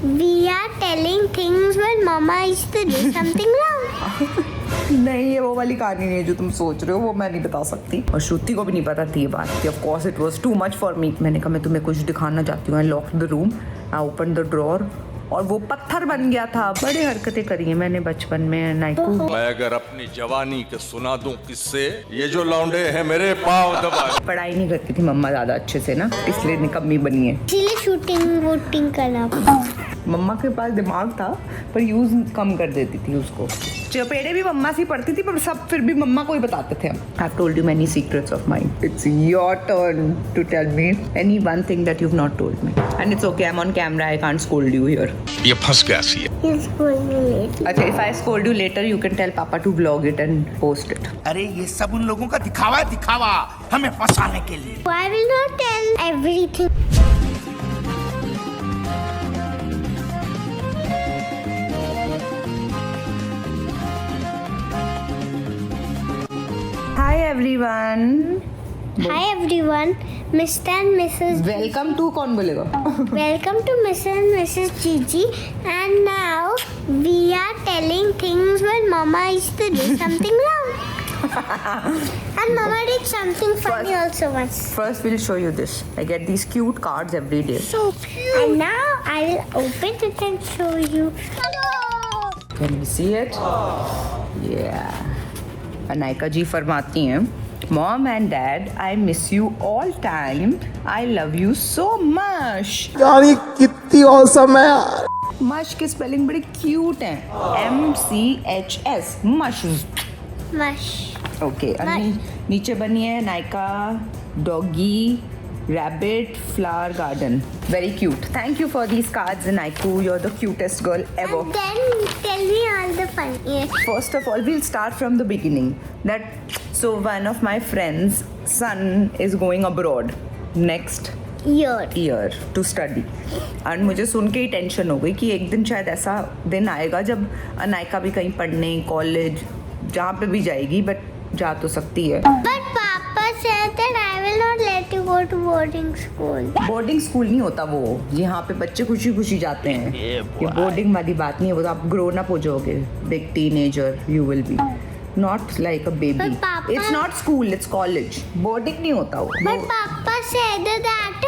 we are telling things when Mama is to do something wrong. नहीं, ये वो वाली कहानी नहीं है जो तुम सोच रहे हो, वो मैं नहीं बता सकती। और श्रुति को भी नहीं पता थी ये बात कि of course it was too much for me. मैंने कहा मैं तुम्हें कुछ दिखाना चाहती हूँ। I locked the room, I open the drawer और वो पत्थर बन गया था। बड़ी हरकतें करी हैं मैंने बचपन में नाइकू। मैं अगर अपनी जवानी के सुना दूं किससे, ये जो लौंडे हैं मेरे पाँव दबाए। पढ़ाई नहीं करती थी मम्मा ज़्यादा अच्छे से ना, इसलिए निकम्मी बनी है। इसीलिए शूटिंग वूटिंग करना। मम्मा के पास दिमाग था पर यूज़ कम कर देती थी उसको। चपेड़े भी मम्मा से पड़ती थी पर सब फिर भी मम्मा को ही बताते थे हम। I have told you many secrets of mine. It's your turn to tell me any one thing that you have not told me. And it's okay, I am on camera, I can't scold you here. ये फंस गया सी है। He's going late. अच्छा, if I scold you later, you can tell Papa to vlog it and post it. अरे ये सब उन लोगों का दिखावा है, दिखावा हमें फंसाने के लिए। I will not tell everything. Hi everyone. Hi everyone, Mr. and Mrs. Welcome to कौन बोलेगा? Welcome to Mr. and Mrs. Gigi, and now we are telling things when Mama is to do something wrong. And Mama did something funny also once. First, we'll show you this. I get these cute cards every day. So cute. And now I will open it and show you. Can you see it? Yeah. Anaika जी फरमाती हैं, Mom and Dad, I miss you all time. I love you so much. यार ये कितनी awesome है यार। मश की spelling बड़ी cute है, MCHS, मश। Mush. ओके, नीचे बनी है Nayaka doggy rabbit flower garden. Very cute. Thank you for these cards Nayaku, you are the cutest girl ever. And then tell me all the funniest. First of all, we'll start from the beginning. So one of my friends' son is going abroad next Year. to study. And मुझे सुन के ही tension हो गई कि एक दिन शायद ऐसा दिन आएगा जब अनायका भी कहीं पढ़ने कॉलेज जहाँ पे भी जाएगी, बट जा तो सकती है। But Papa said that I will not let you go to boarding school. Boarding school नहीं होता वो, यहाँ पे बच्चे खुशी खुशी जाते हैं। ये बोर्डिंग वाली बात नहीं है, वो तो आप ग्रोन अप हो जाओगे, big teenager you will be, not like a baby. But Papa- it's not school, it's college. Boarding नहीं होता वो। But Papa said that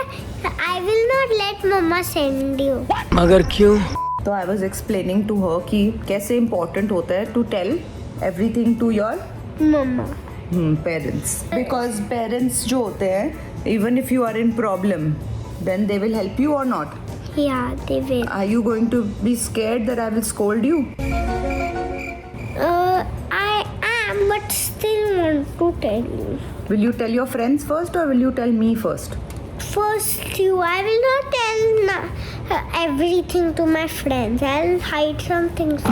I will not let Mama send you. मगर क्यों? तो I was explaining to her कि कैसे important होता है to tell everything to your Mama. Parents, because parents जो होते हैं, even if you are in problem then they will help you और not. Yeah, they will. Are you going to be scared that I will scold you? I am, but still want to tell you. Will you tell your friends first or will you tell me first? First, you. I will not tell everything to my friends. I'll hide some things.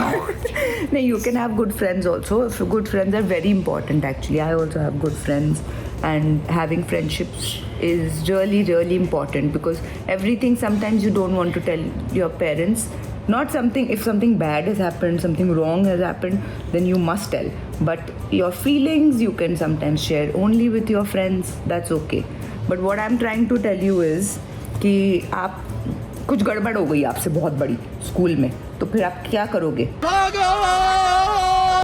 No, you can have good friends also. Good friends are very important actually. I also have good friends, and having friendships is really, really important because everything sometimes you don't want to tell your parents. Not something, if something bad has happened, something wrong has happened, then you must tell. But your feelings you can sometimes share only with your friends. That's okay. But what I'm trying to tell you is कि आप कुछ गड़बड़ हो गई आपसे बहुत बड़ी school में, तो फिर आप क्या करोगे?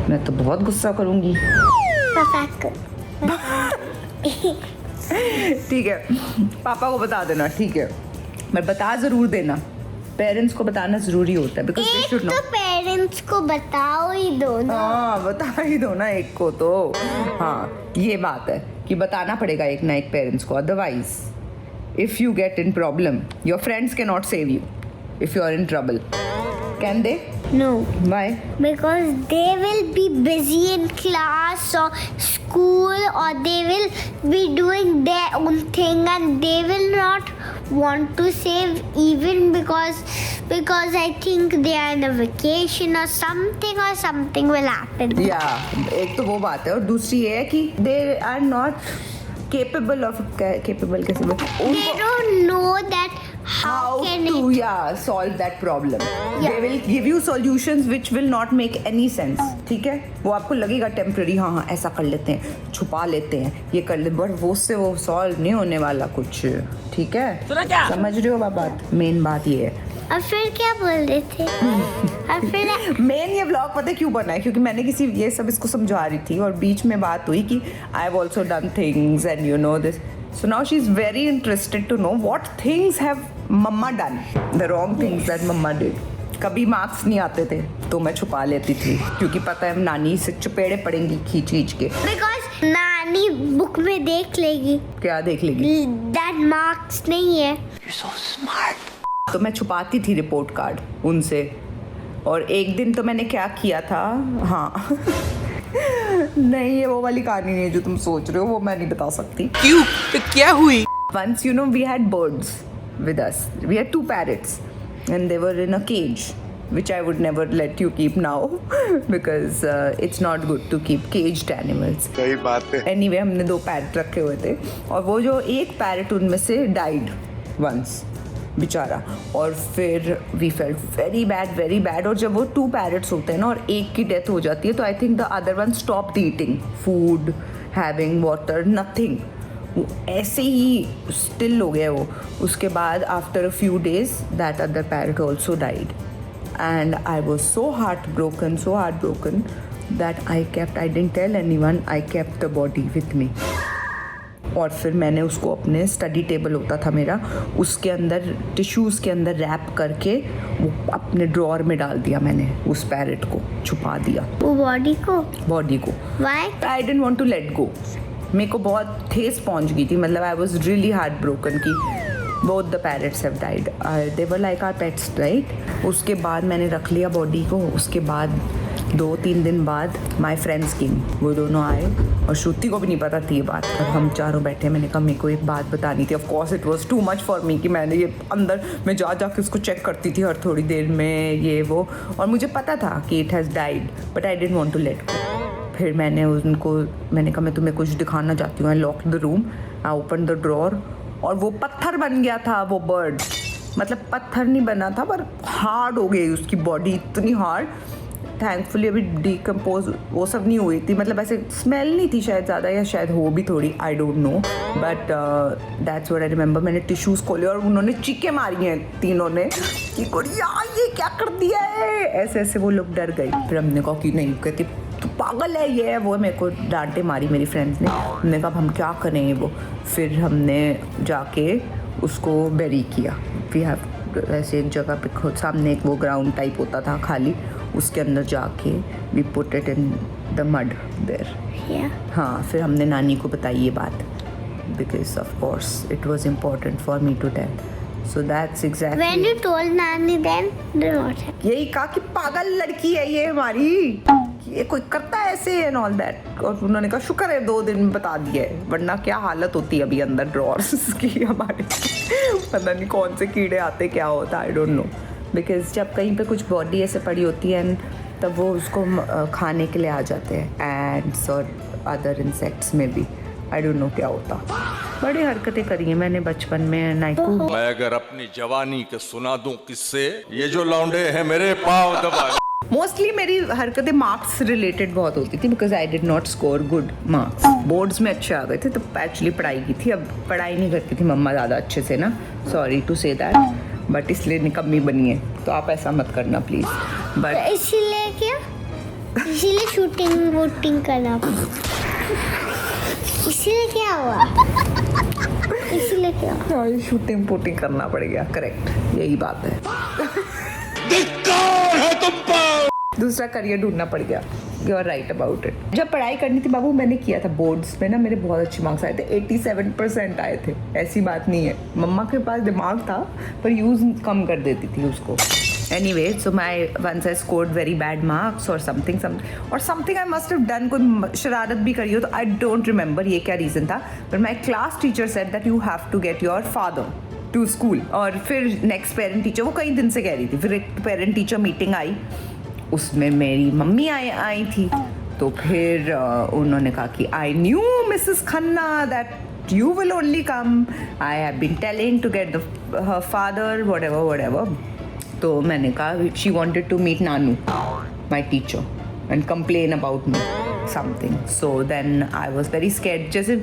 मैं तो बहुत गुस्सा करूंगी। ठीक है, पापा को बता देना, ठीक है, मैं बता जरूर देना। पेरेंट्स को बताना जरूरी होता है बिकॉज दे एक शुड नो। तो पेरेंट्स को बताओ ही दो ना। हाँ, बता ही दो ना एक को तो। हाँ, ये बात है कि बताना पड़ेगा एक ना एक पेरेंट्स को, otherwise if you get in problem your friends can not save you if you are in trouble. Can they? No. Why? Because they will be busy in class or school, or they will be doing their own thing and they will not want to save, even because I think they are in a vacation or something will happen. Yeah, एक तो वो बात है और दूसरी ये है कि they are not capable of capable कैसे बोलते हैं? They don't know that how can to it. solve that problem. Yeah. They will give you solutions which will not make any sense. ठीक है, वो आपको लगेगा टेम्पररी, हाँ ऐसा कर लेते हैं, छुपा लेते हैं, ये कर लेते, बट वो उससे वो सॉल्व नहीं होने वाला कुछ। ठीक है, समझ रहे हो बात? मेन बात ये है और फिर क्या बोल रहे थे? और फिर मेन ये व्लॉग पता है क्यों बना है, क्योंकि मैंने किसी ये सब इसको समझा रही थी और बीच में बात हुई कि I have also done things and you know this, so now she is very interested to know what things have mamma done, the wrong things that mamma did. कभी मार्क्स नहीं आते थे तो मैं छुपा लेती थी, क्योंकि पता है नानी से चपेड़े पड़ेंगी खींच खींच के. बिकॉज नानी बुक में देख लेगी क्या देख लेगी? दैट मार्क्स नहीं है. तो मैं छुपाती थी रिपोर्ट कार्ड उनसे. और एक दिन तो मैंने क्या किया था, हाँ नहीं ये वो वाली कहानी नहीं है जो तुम सोच रहे हो, वो मैं नहीं बता सकती. क्यों? तो क्या हुई? Once, you know, we had birds with us. We had 2 parrots and they were in a cage, which I would never let you keep now because it's not good to keep caged animals. सही बात है. Anyway, हमने 2 parrot रखे हुए थे और वो जो एक पैरट उनमें से died once, बेचारा. और फिर वी फेल्ट वेरी बैड. और जब वो 2 पैरट्स होते हैं ना और एक की डेथ हो जाती है तो I think the other one stopped eating food, having water, nothing. ऐसे ही स्टिल हो गया वो. उसके बाद after a few days that other parrot also died and I was so heart broken that I didn't tell anyone. I kept the body with me. और फिर मैंने उसको अपने स्टडी टेबल होता था मेरा, उसके अंदर टिश्यूज़ के अंदर रैप करके वो अपने ड्रॉअर में डाल दिया. मैंने उस पैरट को छुपा दिया, वो बॉडी को. Why? I didn't want to let go. मेरे को बहुत ठेस पहुंच गई थी, मतलब I was really heartbroken कि both the parrots have died. They were like our pets, right. उसके बाद मैंने रख लिया बॉडी को. उसके बाद 2-3 दिन बाद माई फ्रेंड्स केम, वो दोनों आए और श्रुति को भी नहीं पता थी ये बात. और हम चारों बैठे. मैंने कहा मेरे को एक बात बतानी थी. Of course it was too much for मी कि मैंने ये अंदर मैं जा के उसको चेक करती थी हर थोड़ी देर में ये वो. और मुझे पता था कि it has died but I didn't want to let go. फिर मैंने कहा मैं तुम्हें कुछ दिखाना चाहती हूँ. I lock the room, I open the drawer और वो पत्थर बन गया था वो बर्ड. मतलब पत्थर नहीं बना था पर हार्ड हो गई उसकी बॉडी, इतनी हार्ड. थैंकफुली अभी डिकम्पोज वो सब नहीं हुई थी, मतलब ऐसे स्मेल नहीं थी शायद ज़्यादा, या शायद हो भी थोड़ी, आई don't no. But that's what I remember. मैंने टिश्यूज़ खोले और उन्होंने चीखें मारी हैं तीनों ने कि गुड़िया ये क्या कर दिया है. ऐसे ऐसे वो लोग डर गए. फिर हमने कहा कि नहीं, कहती तो पागल है ये वो. मेरे को डांटे मारी मेरी फ्रेंड्स ने. हमने कहा हम क्या करें वो. फिर हमने जाके उसको बेरी किया. वी हैव ऐसे एक जगह पे खुद सामने एक वो ग्राउंड टाइप होता था खाली, उसके अंदर जाके we put it in the mud there. हाँ, फिर हमने नानी को बताई ये बात because of course it was important for me to tell. So that's exactly. When you told Nani then what happened? यही कहा कि पागल लड़की है ये हमारी, ये कोई करता है ऐसे एंड ऑल दैट. और उन्होंने कहा शुक्र है 2 दिन में बता दिया है, वरना क्या हालत होती है अभी अंदर ड्रॉर्स की हमारे. पता नहीं कौन से कीड़े आते, क्या होता, आई डोंट नो. बिकॉज जब कहीं पे कुछ बॉडी ऐसे पड़ी होती है तब वो उसको खाने के लिए आ जाते हैं, एंड्स और अदर इंसेक्ट्स में भी. आई डोंट नो क्या होता. बड़ी हरकतें करी हैं मैंने बचपन में. नाइकू मैं अगर अपनी जवानी के सुना दूं किससे, ये जो लौंडे हैं मेरे पाँव दबा. मोस्टली मेरी हरकतें मार्क्स रिलेटेड बहुत होती थी because I did not score good marks. Boards में अच्छे आ गए थे तो एक्चुअली पढ़ाई की थी. अब पढ़ाई नहीं करती थी मम्मा ज़्यादा अच्छे से ना, sorry to say that, but इसलिए निकम्मी बनी है. तो आप ऐसा मत करना प्लीज़. बट इसीलिए क्या? इसीलिए शूटिंग वूटिंग करना. इसीलिए क्या हुआ? इसीलिए क्या? शूटिंग पुटिंग करना पड़ेगा. करेक्ट, यही बात है. दूसरा करियर ढूंढना पड़ गया. You are right about it. जब पढ़ाई करनी थी बाबू मैंने किया था. बोर्ड्स में ना मेरे बहुत अच्छे मार्क्स आए थे. 87% आए थे. ऐसी बात नहीं है. मम्मा के पास दिमाग था पर यूज़ कम कर देती थी उसको. Anyway, so once I scored very bad marks or something I must have done. कोई शरारत भी करी हो तो I don't remember ये क्या reason था. But my class teacher said that you have to get your father to school. और फिर next parent teacher वो कई दिन से कह रही थी. फिर एक parent teacher meeting आई, उसमें मेरी मम्मी आई थी. तो फिर उन्होंने कहा कि I knew Mrs. Khanna that you will only come. I have been telling to get her father whatever. तो मैंने कहा शी वॉन्टेड टू मीट नानू my teacher and complain about me something. So then I was very scared. जैसे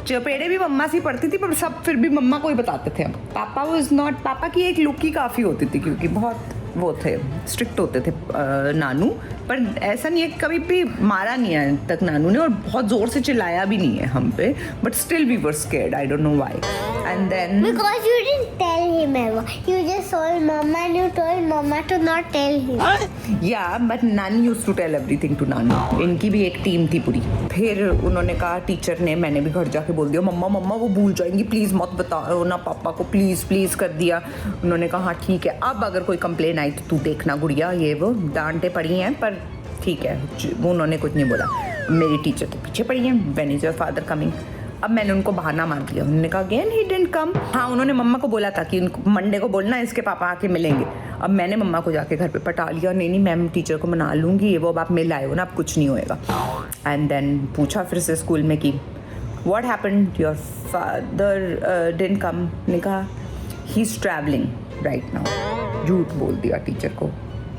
चपेड़े भी मम्मा से पड़ती थी, पर सब फिर भी मम्मा को ही बताते थे हम। पापा वाज नॉट, पापा की एक लुक ही काफ़ी होती थी, क्योंकि बहुत वो थे, स्ट्रिक्ट होते थे नानू। पर ऐसा नहीं है, कभी भी मारा नहीं है तक नानू ने, और बहुत ज़ोर से चिल्लाया भी नहीं है हम पे, but still we were scared, I don't know why. And then Because you didn't tell him ever. You just told mama and you told mama to not tell him. या बट नानी use to tell everything to नानी। इनकी भी एक team थी पूरी। फिर उन्होंने कहा, टीचर ने, मैंने भी घर जाके बोल दिया, मम्मा मम्मा वो भूल जाएंगी, प्लीज़ मत बताओ ना पापा को, प्लीज़ प्लीज़ कर दिया। उन्होंने कहा हाँ ठीक है, अब अगर कोई कंप्लेन आई तो तू देखना गुड़िया, ये वो डांटे पड़ी हैं, पर ठीक है। उन्होंने कुछ नहीं बोला। मेरी टीचर तो पीछे पड़ी हैं, when is your father coming. अब मैंने उनको बहाना मार दिया, उन्होंने कहा अगेन ही डिडंट कम। हाँ, उन्होंने मम्मा को बोला था कि मंडे को बोलना इसके पापा आके मिलेंगे। अब मैंने मम्मा को जाके घर पे पटा लिया, नहीं नहीं मैम टीचर को मना लूँगी, ये वो, अब आप मिल आए हो ना, अब कुछ नहीं होएगा। एंड देन पूछा फिर से स्कूल में कि what happened, your father didn't come. ने कहा he is travelling right now. झूठ बोल दिया टीचर को,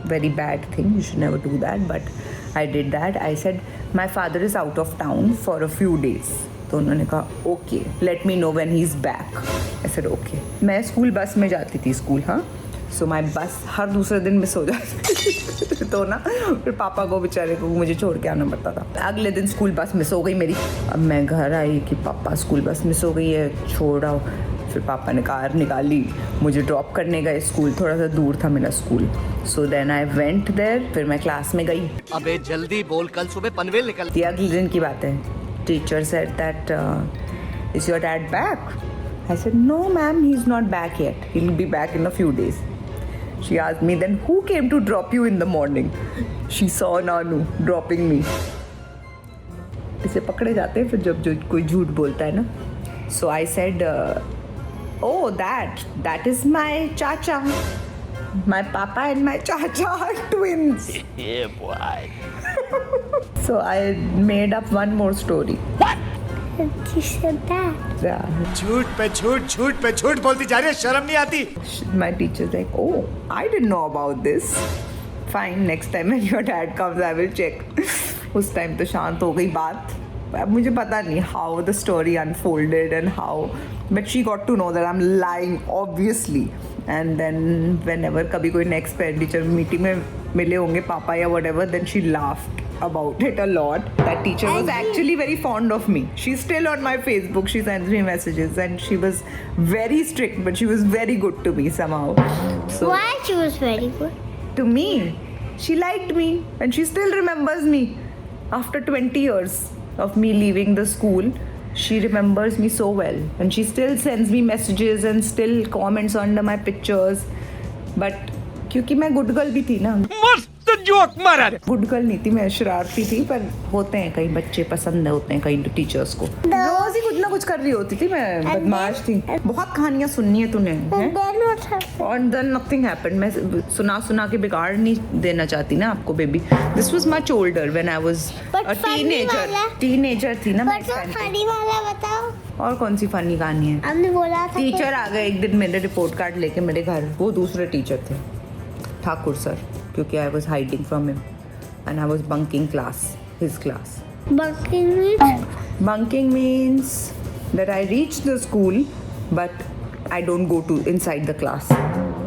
very bad thing, you should never do that, but I did that. I said my father is out of town for a few days. तो उन्होंने कहा okay, let me know when he's back. I said okay. मैं school bus में जाती थी school, हाँ, सो माई बस हर दूसरे दिन मिस हो जाती तो ना फिर पापा को बेचारे को मुझे छोड़ के आना पड़ता था। अगले दिन स्कूल बस मिस हो गई मेरी। अब मैं घर आई कि पापा स्कूल बस मिस हो गई है, छोड़ आओ। फिर पापा ने कार निकाली, मुझे ड्रॉप करने गए स्कूल, थोड़ा सा दूर था मेरा school. So then I went there. फिर मैं क्लास में गई। अबे जल्दी बोल, कल सुबह पनवेल निकल। अगले दिन की बात है। Teacher said that is your dad back? I said no ma'am, he is not back yet, he will be back in a few days. She asked me then who came to drop you in the morning? She saw नानू dropping me. इसे पकड़े जाते हैं फिर जब जो कोई झूठ बोलता है ना। So I said oh, that is my chacha. My papa and my chacha are twins. Yeah, boy. So I made up one more story. She said that. Yeah. झूठ पे झूठ बोलती जा रही है, शर्म नहीं आती? My teacher's like, oh, I didn't know about this. Fine, next time when your dad comes, I will check. उस टाइम तो शांत हो गई बात। अब मुझे पता नहीं how the story unfolded and how, but she got to know that I'm lying obviously. And then whenever कभी कोई next parent teacher meeting में मिले होंगे पापा या whatever, then she laughed about it a lot. That teacher was actually very fond of me. She's still on my Facebook. She sends me messages and she was very strict, but she was very good to me somehow. So Why she was very good? to me, she liked me and she still remembers me after 20 years of me leaving the school. She remembers me so well and she still sends me messages and still comments under my pictures. But क्योंकि मैं good girl भी थी ना, मस्त joke मारा। Good girl नहीं थी मैं, शरारती थी। पर होते हैं कई बच्चे पसंद होते हैं कई टीचर्स को। रोज ही कुछ ना कुछ कर रही होती थी मैं, बदमाश थी। बहुत कहानियां सुननी है तूने, हैं? And then what happened? और देन नथिंग हैपेंड। मैं सुना के बिगाड़ नहीं देना चाहती ना आपको baby. This was much older when I was But a funny वाला? टीनेजर थी ना मैं But इस वो time पे। funny वाला बताओ। और कौन सी फनी कहानी है? हमने बोला था टीचर आ गए एक दिन मेरे रिपोर्ट कार्ड लेके मेरे घर। वो दूसरे टीचर थे, ठाकुर सर, क्योंकि I was hiding from him and I was bunking class, his class. Bunking means? Bunking means that I reach the school, but I don't go to inside the class.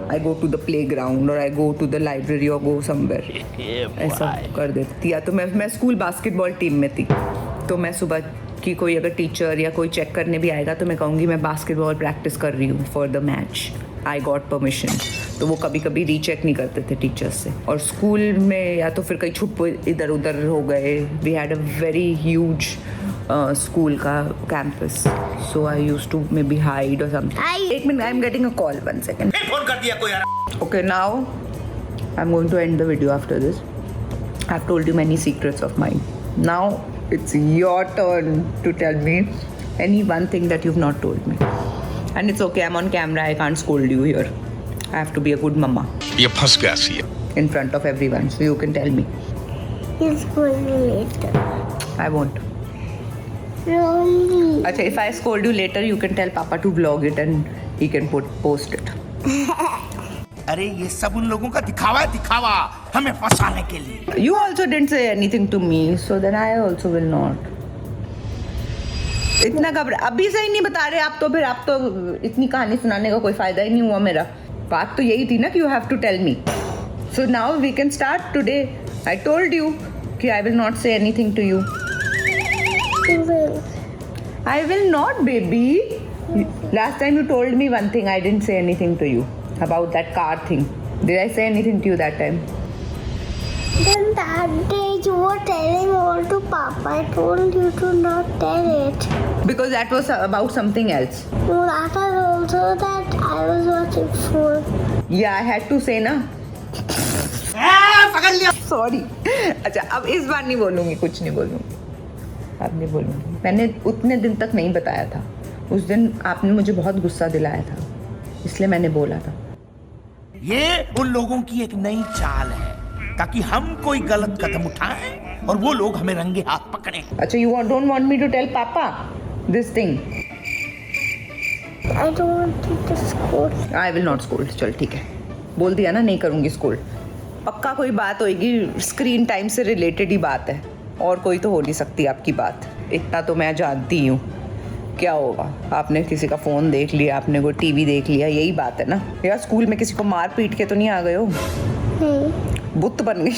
I go to the playground or I go to the library or go somewhere. ऐसा कर देती थी। या तो मैं school basketball team में थी, तो मैं सुबह की कोई अगर टीचर या कोई चेक करने भी आएगा तो मैं कहूँगी मैं बास्केटबॉल प्रैक्टिस कर रही हूँ for the match, I got permission. तो वो कभी कभी रीचेक नहीं करते थे टीचर्स से। और स्कूल में या तो फिर कहीं छुप इधर उधर हो गए। We had a very huge school का campus, so I use to maybe hide और समथिंग। एक minute, I am getting a call, 1 second. फिर फोन कर दिया कोई यार। Okay, now I'm going to end the video after this. I've told you many secrets of mine. Now it's your turn to tell me any one thing that you've not told me. And it's okay, I'm on camera, I can't scold you here. I have to be a good mama ये फंस गया सी। in front of everyone, so you can tell me. He's going later. I won't. Really? Acha, if I scold you later, you can tell Papa to vlog it and he can post it. अरे ये सब उन लोगों का दिखावा है, दिखावा, हमें फंसाने के लिए। You also didn't say anything to me, so then I also will not. इतना घबरा, अभी से ही नहीं बता रहे आप तो, फिर आप तो इतनी कहानी सुनाने का कोई फायदा ही नहीं हुआ मेरा। बात तो यही थी ना कि you have to tell me, so now we can start today. I told you कि I will not say anything to you. You will. I will not, baby. Last time you told me one thing, I didn't say anything to you about that car thing. Did I say anything to you that time? Then that day you were telling all to Papa. I told you to not tell it. Because that was about something else. No, that was also that I was watching phone. Yeah, I had to say ना. पकड़ लिया। Sorry. अच्छा, अब इस बार नहीं बोलूँगी, कुछ नहीं बोलूँगी। अब नहीं बोलूँगी। मैंने उतने दिन तक नहीं बताया था। उस दिन आपने मुझे बहुत गुस्सा दिलाया था, इसलिए मैंने बोला था। ये उन लोगों की एक नई चाल है ताकि हम कोई गलत कदम उठाएं और वो लोग हमें रंगे हाथ पकड़ें। अच्छा, you don't want me to tell Papa this thing? I don't want you to scold. I will not scold. चल ठीक है, बोल दिया ना, नहीं करूँगी स्कोल्ड। पक्का कोई बात होएगी, स्क्रीन टाइम से रिलेटेड ही बात है, और कोई तो हो नहीं सकती आपकी बात। इतना तो मैं जानती हूँ। क्या होगा, आपने किसी का फ़ोन देख लिया, आपने कोई टीवी देख लिया, यही बात है ना। यार स्कूल में किसी को मार पीट के तो नहीं आ गए हो? नहीं। बुत बन गई।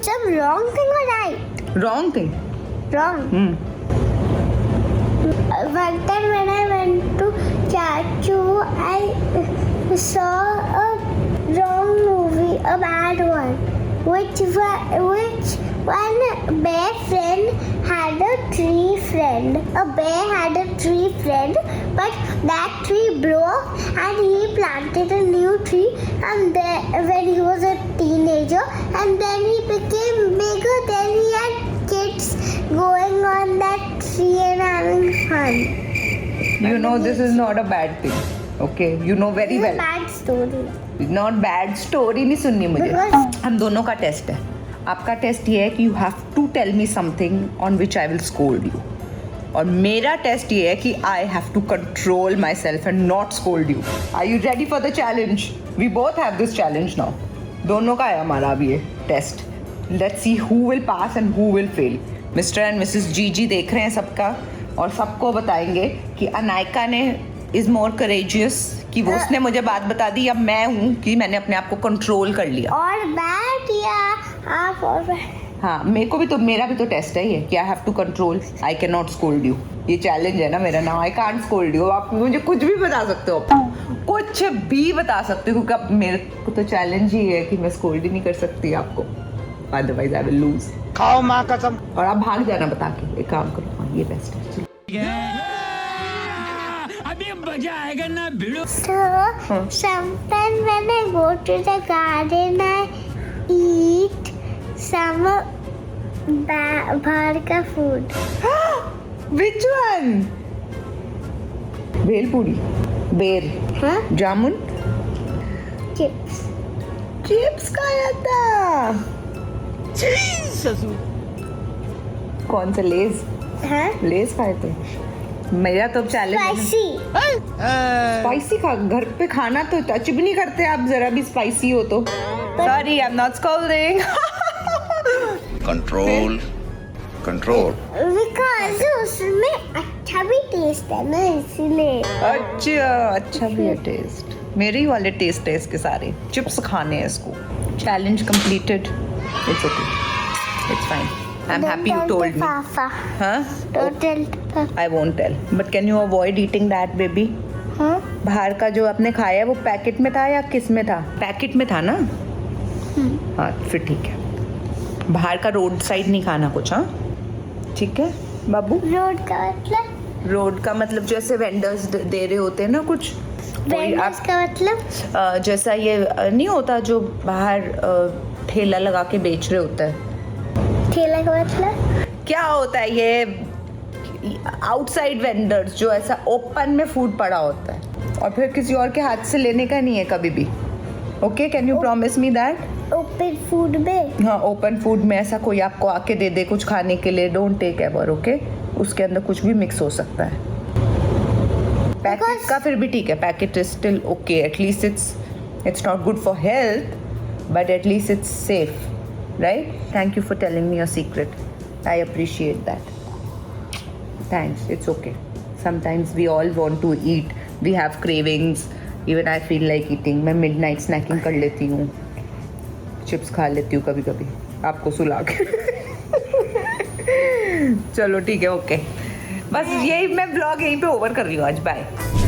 Some wrong thing or right? Wrong thing. Wrong. One time when I went to Chachu, I saw a wrong movie, a bad one, which one bear friend had a tree friend. A bear had a tree friend, but that tree broke and he planted a new tree. And then, when he was a teenager, and then he became bigger. Then he had kids going on that tree and having fun. You know this is not a bad thing. Okay, you know very It's a well. bad story. Not bad story नहीं सुननी मुझे। Because- हम दोनों का test है। आपका test ये है कि you have to tell me something on which I will scold you, और मेरा टेस्ट ये है कि I have to control myself and not scold you. Are you ready for the challenge? We both have this challenge now. दोनों का है हमारा अभी ये टेस्ट। Let's see who will pass and who will fail. Mister and Mrs ji देख रहे हैं सबका, और सबको बताएंगे कि अनायका ने इज मोर करेजियस, कि वो उसने मुझे बात बता दी, अब मैं हूँ कि मैंने अपने आप को कंट्रोल कर लिया। और बैड या आप और हाँ, मेरे को भी तो, मेरा भी तो टेस्ट है ये कि I have to control, I can not scold you. ये चैलेंज है ना मेरा नाम, आई कांट स्कोल्ड यू। आप मुझे कुछ भी बता सकते हो, कुछ भी बता सकते हो, क्योंकि अब मेरे को तो चैलेंज ही है कि मैं स्कोल्ड ही नहीं कर सकती आपको, अदरवाइज आई विल लूज। खाओ माँ कसम। और आप भाग जाना बता के, एक काम करो, हाँ ये बेस्ट है। चलो। अभी मजा आएगा ना भिड़ो। So, sometimes when I go to the garden, I eat some बाहर का food. Which one? भेलपूरी, बेर, हाँ? जामुन, Chips. चिप्स खाया था। ससुर। कौन सा? लेज? हाँ? लेज खाए थे? मेरा तो चैलेंज Spicy. स्पाइसी खा, घर पे खाना तो टच भी नहीं करते आप, जरा भी स्पाइसी हो तो। Sorry, I am not scolding. Control control. Because उसमें अच्छा भी टेस्ट है ना, इसीलिए। अच्छा भी है टेस्ट। मेरे ही वाले टेस्ट है इसके सारे। चिप्स खाने हैं इसको। Challenge completed. It's okay, it's fine. I am happy you told me. Papa. हाँ, Don't tell Papa. I won't tell, but can you avoid eating that baby? हाँ? बाहर का जो आपने खाया है वो पैकेट में था या किस में था? पैकेट में था ना? हाँ, फिर ठीक है। बाहर का रोड साइड नहीं खाना कुछ, हाँ? ठीक है बाबू। रोड का मतलब? रोड का मतलब जैसे वेंडर्स दे रहे होते हैं ना कुछ, कोई वेंडर्स का मतलब? जैसा ये नहीं होता जो बाहर ठेला लगा के बेच रहे होता है। ठेला का मतलब? क्या होता है ये? आउटसाइड वेंडर्स, जो ऐसा ओपन में फूड पड़ा होता है और फिर किसी और के हाथ से लेने का नहीं है कभी भी। Okay, can you promise me that? Open food में? हाँ, ओपन फूड में ऐसा कोई आपको आके दे दे कुछ खाने के लिए, डोंट टेक एवर। ओके, उसके अंदर कुछ भी मिक्स हो सकता है। पैकेट का फिर भी ठीक है, packet is still okay, at least it's not good for health but at least it's safe, right? Thank you for telling me your secret, I appreciate that. Thanks, it's okay. sometimes we all want to eat, we have cravings, even I feel like eating. मैं midnight snacking कर लेती हूँ, chips खा लेती हूँ कभी कभी आपको सुला के। चलो ठीक है, ओके, बस यही मैं ब्लॉग यहीं पे ओवर कर रही हूँ आज, बाय।